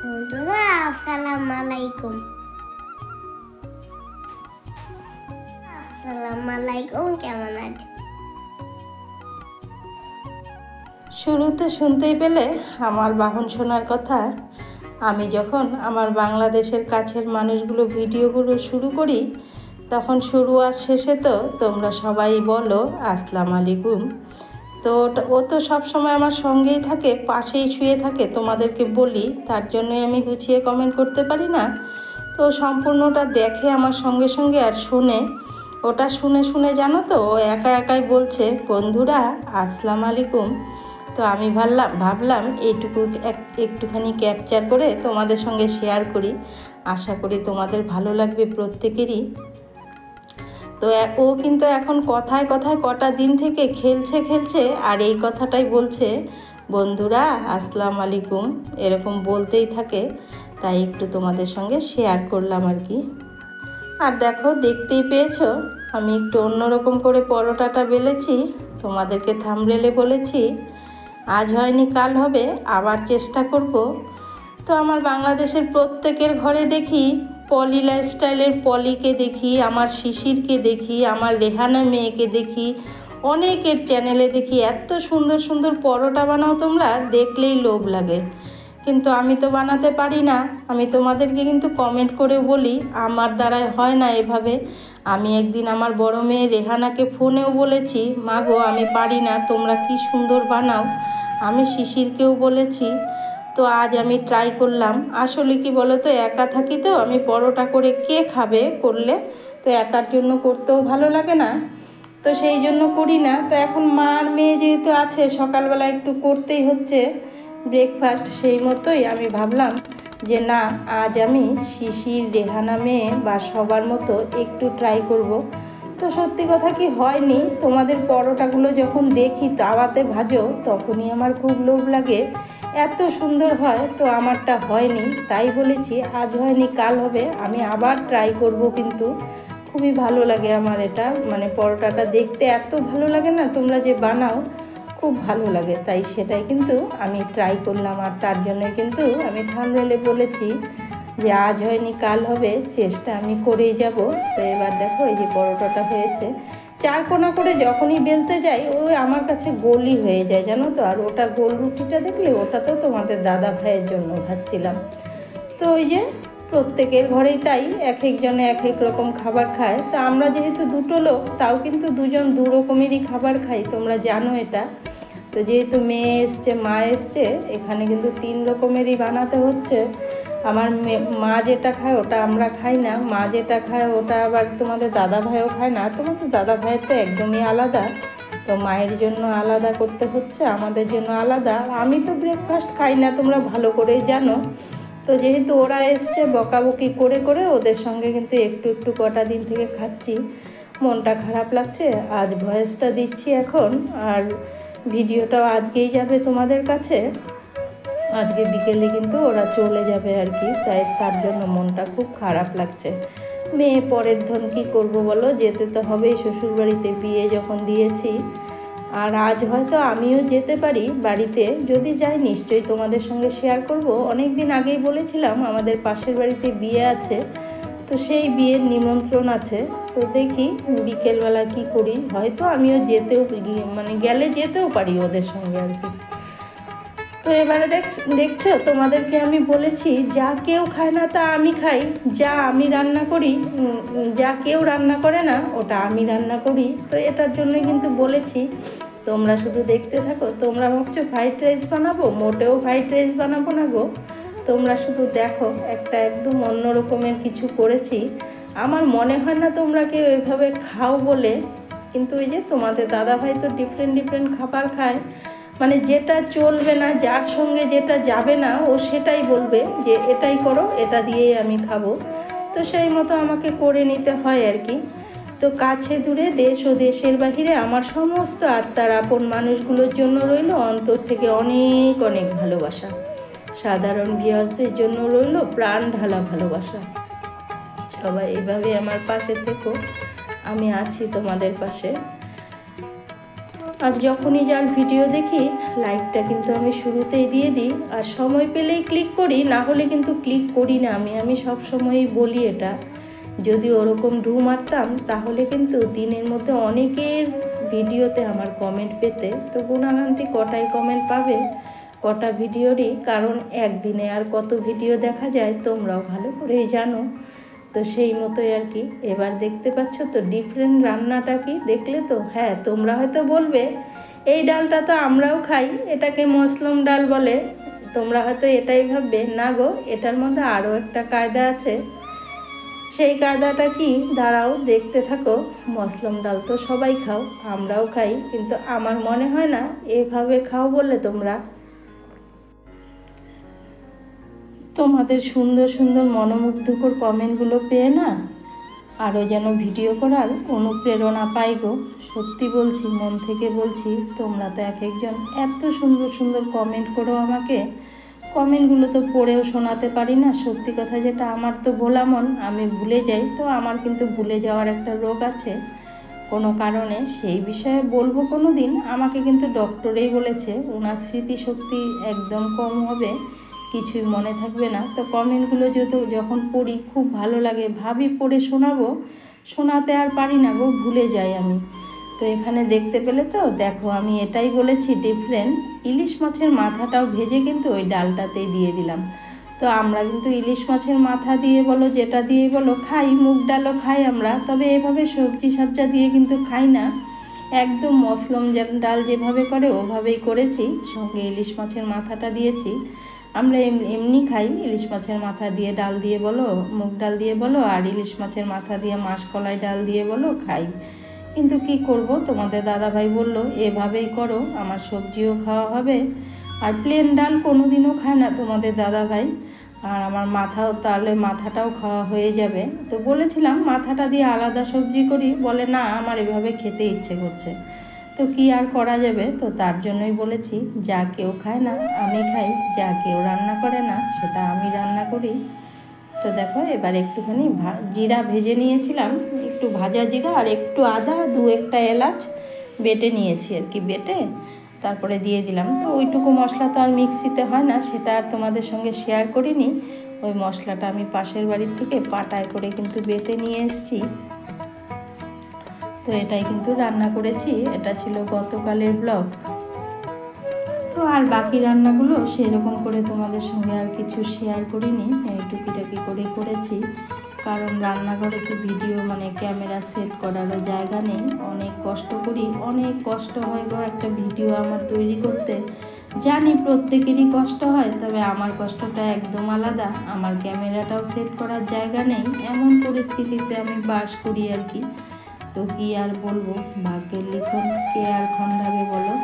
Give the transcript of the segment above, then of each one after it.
বন্ধুরা আসসালামু আলাইকুম। কেমন আছো? শুরুতে শুনতেই পেলে আমার বাহন শোনার কথা। আমি যখন আমার বাংলাদেশের কাছের মানুষগুলো ভিডিওগুলো শুরু করি, তখন শুরু আর শেষে তো তোমরা সবাই বলো আসসালামু আলাইকুম। তো ও তো সবসময় আমার সঙ্গেই থাকে, পাশেই শুয়ে থাকে, তোমাদেরকে বলি, তার জন্যই আমি গুছিয়ে কমেন্ট করতে পারি না। তো সম্পূর্ণটা দেখে আমার সঙ্গে সঙ্গে আর শোনে। ওটা শুনে শুনে জানো তো ও একা একাই বলছে বন্ধুরা আসসালামু আলাইকুম। তো আমি ভাবলাম একটুখানি ক্যাপচার করে তোমাদের সঙ্গে শেয়ার করি। আশা করি তোমাদের ভালো লাগবে প্রত্যেকেরই। তো ও কিন্তু এখন কথায় কথায় কটা দিন থেকে খেলছে আর এই কথাটাই বলছে, বন্ধুরা আসসালামু আলাইকুম, এরকম বলতেই থাকে। তাই একটু তোমাদের সঙ্গে শেয়ার করলাম আর কি। আর দেখো, দেখতেই পেয়েছো আমি একটু অন্যরকম করে পরোটাটা বেলেছি। তোমাদেরকে থাম্বনেলে বলেছি আজ হয়নি কাল হবে, আবার চেষ্টা করব। তো আমার বাংলাদেশের প্রত্যেকের ঘরে দেখি পলি লাইফস্টাইলের পলিকে দেখি, আমার শিশিরকে দেখি, আমার রেহানা মেয়েকে দেখি, অনেকের চ্যানেলে দেখি এত সুন্দর সুন্দর পরোটা বানাও তোমরা, দেখলেই লোভ লাগে। কিন্তু আমি তো বানাতে পারি না। আমি তোমাদেরকে কিন্তু কমেন্ট করেও বলি আমার দ্বারায় হয় না এভাবে। আমি একদিন আমার বড় মেয়ে রেহানাকে ফোনেও বলেছি, মা গো আমি পারি না, তোমরা কি সুন্দর বানাও। আমি শিশিরকেও বলেছি। তো আজ আমি ট্রাই করলাম। আসলে কি বলো তো, একা থাকি তো, আমি পরোটা করে কে খাবে করলে, তো একার জন্য করতেও ভালো লাগে না, তো সেই জন্য করি না। তো এখন মা আর মেয়ে যেহেতু আছে, সকালবেলা একটু করতেই হচ্ছে ব্রেকফাস্ট, সেই মতোই আমি ভাবলাম যে না, আজ আমি শিশির রেহানা মেয়ে বা সবার মতো একটু ট্রাই করব। তো সত্যি কথা কি হয়নি, তোমাদের পরোটাগুলো যখন দেখি তাওয়াতে ভাজো তখনই আমার খুব লোভ লাগে, এত সুন্দর হয়। তো আমারটা হয়নি, তাই বলেছি আজ হয়নি কাল হবে, আমি আবার ট্রাই করব। কিন্তু খুবই ভালো লাগে আমার এটা, মানে পরোটাটা দেখতে এত ভালো লাগে না, তোমরা যে বানাও খুব ভালো লাগে, তাই সেটাই কিন্তু আমি ট্রাই করলাম। আর তার জন্যই কিন্তু আমি থাম্বনেলে বলেছি যে আজ হয়নি কাল হবে, চেষ্টা আমি করেই যাব। তো এবার দেখো এই যে পরোটাটা হয়েছে, চার কোনা করে যখনই বেলতে যাই ওই আমার কাছে গোলই হয়ে যায় জানো তো। আর ওটা গোল রুটিটা দেখলে ওটা তো তোমাদের দাদা ভাইয়ের জন্য ভাজছিলাম। তো ওই যে প্রত্যেকের ঘরেই তাই, এক একজনে এক এক রকম খাবার খায়। তো আমরা যেহেতু দুটো লোক, তাও কিন্তু দুজন দু রকমেরই খাবার খাই, তোমরা জানো এটা। তো যেহেতু মেয়ে এসছে মা এসছে, এখানে কিন্তু 3 রকমেরই বানাতে হচ্ছে। আমার মা যেটা খায় ওটা আমরা খাই না, মা যেটা খায় ওটা আবার তোমাদের দাদা ভাইও খায় না। তোমাদের দাদা ভাইয়ের তো একদমই আলাদা, তো মায়ের জন্য আলাদা করতে হচ্ছে, আমাদের জন্য আলাদা। আমি তো ব্রেকফাস্ট খাই না, তোমরা ভালো করেই জানো। তো যেহেতু ওরা এসছে, বকাবকি করে করে ওদের সঙ্গে কিন্তু একটু একটু কটা দিন থেকে খাচ্ছি। মনটা খারাপ লাগছে, আজ ভয়েসটা দিচ্ছি এখন। আর ভিডিওটাও আজকেই যাবে তোমাদের কাছে, আজকে বিকেলে কিন্তু ওরা চলে যাবে আর কি, তাই তার জন্য মনটা খুব খারাপ লাগছে। মেয়ে পরের ধন কী করবো বলো, যেতে তো হবেই শ্বশুরবাড়িতে, বিয়ে যখন দিয়েছি। আর আজ হয়তো আমিও যেতে পারি বাড়িতে, যদি যাই নিশ্চয়ই তোমাদের সঙ্গে শেয়ার করব। অনেক দিন আগেই বলেছিলাম আমাদের পাশের বাড়িতে বিয়ে আছে, তো সেই বিয়ের নিমন্ত্রণ আছে। তো দেখি বিকেলবেলা কি করি, হয়তো আমিও গেলে যেতেও পারি ওদের সঙ্গে আর কি। তো এবারে দেখছো তোমাদেরকে আমি বলেছি যা কেউ খায় না তা আমি খাই, যা আমি রান্না করি, যা কেউ রান্না করে না ওটা আমি রান্না করি। তো এটার জন্যই কিন্তু বলেছি তোমরা শুধু দেখতে থাকো। তোমরা ভাবছো ফ্রাইড রাইস বানাবো, মোটেও ফ্রাইড রাইস বানাবো না গো, তোমরা শুধু দেখো, একটা একদম অন্য রকমের কিছু করেছি। আমার মনে হয় না তোমরা কেউ এভাবে খাও বলে, কিন্তু ওই যে তোমাদের দাদাভাই তো ডিফারেন্ট খাবার খায়, মানে যেটা চলবে না, যার সঙ্গে যেটা যাবে না ও সেটাই বলবে যে এটাই করো, এটা দিয়েই আমি খাবো। তো সেই মতো আমাকে করে নিতে হয় আর কি। তো কাছে দূরে দেশ ও দেশের বাহিরে আমার সমস্ত আত্মার আপন মানুষগুলোর জন্য রইল অন্তর থেকে অনেক অনেক ভালোবাসা। সাধারণ ভিউয়ার্সদের জন্য রইল প্রাণ ঢালা ভালোবাসা। সবাই এভাবে আমার পাশে থেকো, আমি আছি তোমাদের পাশে। আর যখনই যার ভিডিও দেখি লাইকটা কিন্তু আমি শুরুতেই দিয়ে দিই, আর সময় পেলেই ক্লিক করি, না হলে কিন্তু ক্লিক করি না। আমি সব সময়ই বলি এটা। যদি ওরকম ঢু মারতাম তাহলে কিন্তু দিনের মধ্যে অনেকের ভিডিওতে আমার কমেন্ট পেতে, তো গুণাগান্তি কটাই কমেন্ট পাবে কটা ভিডিওরই, কারণ একদিনে আর কত ভিডিও দেখা যায় তোমরাও ভালো করেই জানো। তো সেই মতোই আর কি। এবার দেখতে পাচ্ছ তো ডিফারেন্ট রান্নাটা কি, দেখলে তো? হ্যাঁ, তোমরা হয়তো বলবে এই ডালটা তো আমরাও খাই, এটাকে মশলম ডাল বলে। তোমরা হয়তো এটাই ভাববে, না গো, এটার মধ্যে আরও একটা কায়দা আছে। সেই কায়দাটা কি, দাঁড়াও দেখতে থাকো। মশলম ডাল তো সবাই খাও, আমরাও খাই, কিন্তু আমার মনে হয় না এভাবে খাও বলে তোমরা। তোমাদের সুন্দর সুন্দর মনোমুগ্ধকর কমেন্টগুলো পেয়ে না আরও যেন ভিডিও করার অনুপ্রেরণা পাই গো। সত্যি বলছি, মন থেকে বলছি, তোমরা তো এক একজন এত সুন্দর সুন্দর কমেন্ট করো আমাকে। কমেন্টগুলো তো পড়েও শোনাতে পারি না। সত্যি কথা যেটা, আমার তো ভোলা মন, আমি ভুলে যাই। তো আমার কিন্তু ভুলে যাওয়ার একটা রোগ আছে কোনো কারণে, সেই বিষয়ে বলবো কোনো দিন। আমাকে কিন্তু ডক্টরেই বলেছে ওনার স্মৃতিশক্তি একদম কম হবে, কিছুই মনে থাকবে না। তো কমেন্টগুলো যখন পড়ি খুব ভালো লাগে, ভাবি পড়ে শোনাবো, শোনাতে আর পারি না গো, ভুলে যাই আমি। তো এখানে দেখতে পেলে তো, দেখো আমি এটাই বলেছি ডিফারেন্ট। ইলিশ মাছের মাথাটাও ভেজে কিন্তু ওই ডালটাতেই দিয়ে দিলাম। তো আমরা কিন্তু ইলিশ মাছের মাথা দিয়ে বলো, যেটা দিয়ে বলো খাই, মুগ ডালও খাই আমরা, তবে এভাবে সবজি সাবজা দিয়ে কিন্তু খাই না। একদম মশলম ডাল যেভাবে করে ওভাবেই করেছি, সঙ্গে ইলিশ মাছের মাথাটা দিয়েছি। আমরা এমনি খাই, ইলিশ মাছের মাথা দিয়ে ডাল দিয়ে বলো, মুগ ডাল দিয়ে বলো, আর ইলিশ মাছের মাথা দিয়ে মাসকলাই ডাল দিয়ে বলো খাই। কিন্তু কি করব, তোমাদের দাদাভাই বলল এভাবেই করো, আমার সবজিও খাওয়া হবে, আর প্লেন ডাল কোনো দিনও খায় না তোমাদের দাদাভাই, আর আমার মাথাও, তাহলে মাথাটাও খাওয়া হয়ে যাবে। তো বলেছিলাম মাথাটা দিয়ে আলাদা সবজি করি, বলে না আমার এভাবে খেতে ইচ্ছে করছে। তো কি আর করা যাবে, তো তার জন্যই বলেছি যা কেউ খায় না আমি খাই, যা কেউ রান্না করে না সেটা আমি রান্না করি। তো দেখো এবার একটুখানি জিরা ভেজে নিয়েছিলাম, একটু ভাজা জিরা আর একটু আদা, দু একটা এলাচ বেটে নিয়েছি আর কি, বেটে তারপরে দিয়ে দিলাম। তো ওইটুকু মশলা তো আর মিক্সিতে হয় না, সেটা আর তোমাদের সঙ্গে শেয়ার করিনি। ওই মশলাটা আমি পাশের বাড়ির থেকে পাটায় করে কিন্তু বেটে নিয়ে এসেছি। তো এটাই কিন্তু রান্না করেছি, এটা ছিল গতকালের ব্লগ। তো আর বাকি রান্নাগুলো সেরকম করে তোমাদের সঙ্গে আর কিছু শেয়ার করিনি, এই টুকিটাকি করেই করেছি। কারণ রান্নাঘরে তো ভিডিও মানে ক্যামেরা সেট করারও জায়গা নেই, অনেক কষ্ট করি, অনেক কষ্ট হয় গো একটা ভিডিও আমার তৈরি করতে। জানি প্রত্যেকেরই কষ্ট হয়, তবে আমার কষ্টটা একদম আলাদা। আমার ক্যামেরাটাও সেট করার জায়গা নেই, এমন পরিস্থিতিতে আমি বাস করি আর কি। তো কি আর বলবো, ভাগ্যের লিখন কে আর খণ্ডাবে বলো।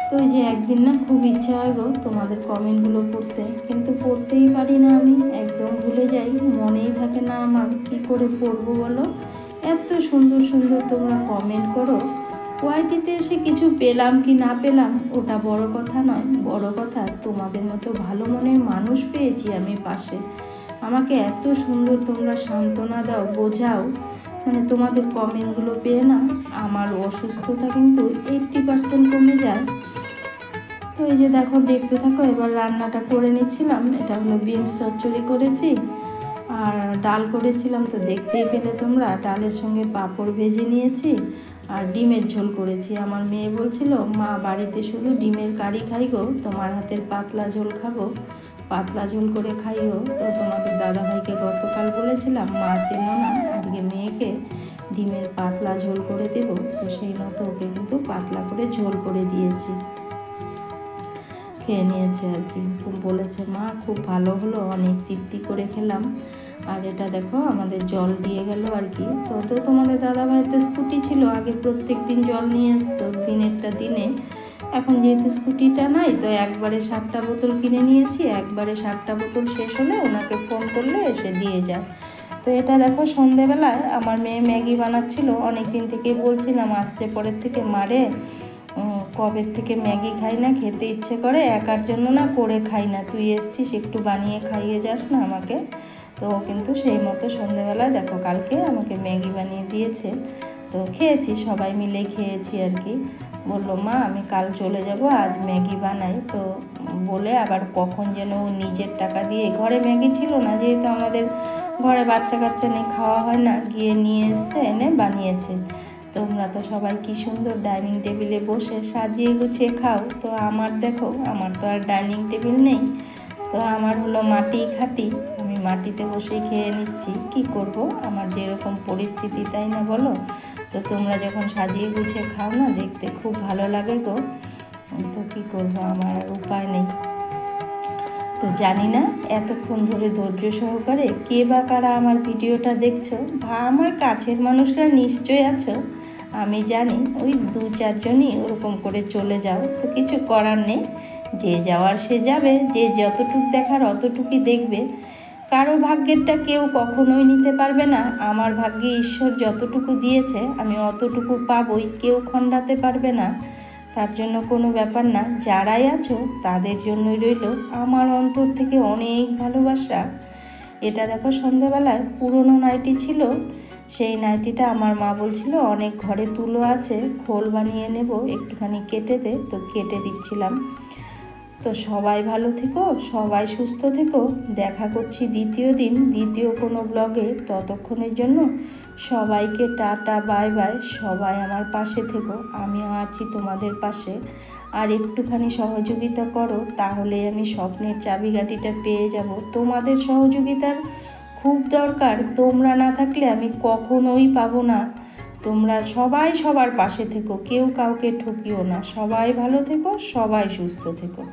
তো ওই যে একদিন না খুব ইচ্ছা হয় গো তোমাদের কমেন্টগুলো পড়তে, কিন্তু পড়তেই পারি না, আমি একদম ভুলে যাই, মনেই থাকে না আমার, কি করে পড়বো বলো। এত সুন্দর সুন্দর তোমরা কমেন্ট করো, ওয়াইটিতে এসে কিছু পেলাম কি না পেলাম ওটা বড় কথা নয়, বড় কথা তোমাদের মতো ভালো মনের মানুষ পেয়েছি আমি পাশে। আমাকে এত সুন্দর তোমরা সান্ত্বনা দাও, বোঝাও, মানে তোমাদের কমেন্টগুলো পেয়ে না আমার অসুস্থতা কিন্তু 80% কমে যায়। তো এই যে দেখো দেখতে থাকো, এবার রান্নাটা করে নিচ্ছিলাম। এটা হলো বিনস চচ্চড়ি করেছি আর ডাল করেছিলাম, তো দেখতেই পেলে তোমরা। ডালের সঙ্গে পাঁপড় ভেজে নিয়েছি আর ডিমের ঝোল করেছি। আমার মেয়ে বলছিল মা বাড়িতে শুধু ডিমের কারি খাই গো, তোমার হাতের পাতলা ঝোল খাবো, পাতলা ঝোল করে খাইও। তো তোমাদের দাদাভাইকে গতকাল বলেছিলাম মা চেনো না, আজকে মেয়েকে ডিমের পাতলা ঝোল করে দেব। তো সেই মতো ওকে কিন্তু পাতলা করে ঝোল করে দিয়েছি, খেয়ে নিয়েছে আর কি। বলেছে মা খুব ভালো হলো, অনেক তৃপ্তি করে খেলাম। আর এটা দেখো আমাদের জল দিয়ে গেল আর কি। তো তোমাদের দাদাভাইয়ের তো স্কুটি ছিল, আগে প্রত্যেক দিন জল নিয়ে আসতো দিনেরটা দিনে। এখন যেহেতু স্কুটিটা নাই, তো একবারে 7টা বোতল কিনে নিয়েছি, একবারে 7টা বোতল শেষ হলে ওনাকে ফোন করলে এসে দিয়ে যায়। তো এটা দেখো সন্ধেবেলায় আমার মেয়ে ম্যাগি বানাচ্ছিল, অনেক দিন থেকে বলছিলাম আসছে পরের থেকে মারে কবে থেকে ম্যাগি খাই না, খেতে ইচ্ছে করে, একার জন্য না করে খাই না, তুই এসছিস একটু বানিয়ে খাইয়ে যাস না আমাকে। তো কিন্তু সেই মতো সন্ধেবেলায় দেখো কালকে আমাকে ম্যাগি বানিয়ে দিয়েছে। তো খেয়েছি, সবাই মিলে খেয়েছি আর কি। বললো মা আমি কাল চলে যাব, আজ ম্যাগি বানাই। তো বলে আবার কখন যেন ও নিজের টাকা দিয়ে, ঘরে ম্যাগি ছিল না যেহেতু আমাদের ঘরে বাচ্চা কাচ্চা নেই, খাওয়া হয় না, গিয়ে নিয়ে এসছে, এনে বানিয়েছে। তোমরা তো সবাই কি সুন্দর ডাইনিং টেবিলে বসে সাজিয়ে গুছিয়ে খাও, তো আমার দেখো আমার তো আর ডাইনিং টেবিল নেই, তো আমার হলো মাটি খাটি, আমি মাটিতে বসেই খেয়ে নিচ্ছি। কি করব, আমার যেরকম পরিস্থিতি, তাই না বলো? তো তোমরা যখন সাজিয়ে গুছিয়ে খাও না, দেখতে খুব ভালো লাগে গো। তো কি করব, আমার আর উপায় নেই। তো জানি না এতক্ষণ ধরে ধৈর্য সহকারে কে বা কারা আমার ভিডিওটা দেখছো, বা আমার কাছের মানুষরা নিশ্চয়ই আছো, আমি জানি। ওই 2-4 জনই ওরকম করে চলে যাও, তো কিছু করার নেই, যে যাওয়ার সে যাবে, যে যতটুকু দেখার অতটুকুই দেখবে। কারো ভাগ্যেরটা কেউ কখনোই নিতে পারবে না। আমার ভাগ্যে ঈশ্বর যতটুকু দিয়েছে আমি অতটুকু পাবই, কেউ খণ্ডাতে পারবে না। তার জন্য কোনো ব্যাপার না, যারাই আছো তাদের জন্যই রইল আমার অন্তর থেকে অনেক ভালোবাসা। এটা দেখো সন্ধ্যাবেলায় পুরনো নাইটি ছিল, সেই নাইটিটা আমার মা বলছিল অনেক ঘরে তুলো আছে, খোল বানিয়ে নেব, একটুখানি কেটে দে, তো কেটে দিচ্ছিলাম। তো সবাই ভালো থেকো, সবাই সুস্থ থেকো। দেখা করছি দ্বিতীয় দিন দ্বিতীয় কোনো ব্লগে। ততক্ষণের জন্য সবাইকে টাটা, বাই বাই। সবাই আমার পাশে থেকো, আমিও আছি তোমাদের পাশে। আর একটুখানি সহযোগিতা করো, তাহলে আমি স্বপ্নের চাবিকাঠিটা পেয়ে যাব। তোমাদের সহযোগিতার খুব দরকার, তোমরা না থাকলে আমি কখনোই পাবো না। তোমরা সবাই সবার পাশে থেকো, কেউ কাউকে ঠকিও না। সবাই ভালো থেকো, সবাই সুস্থ থেকো।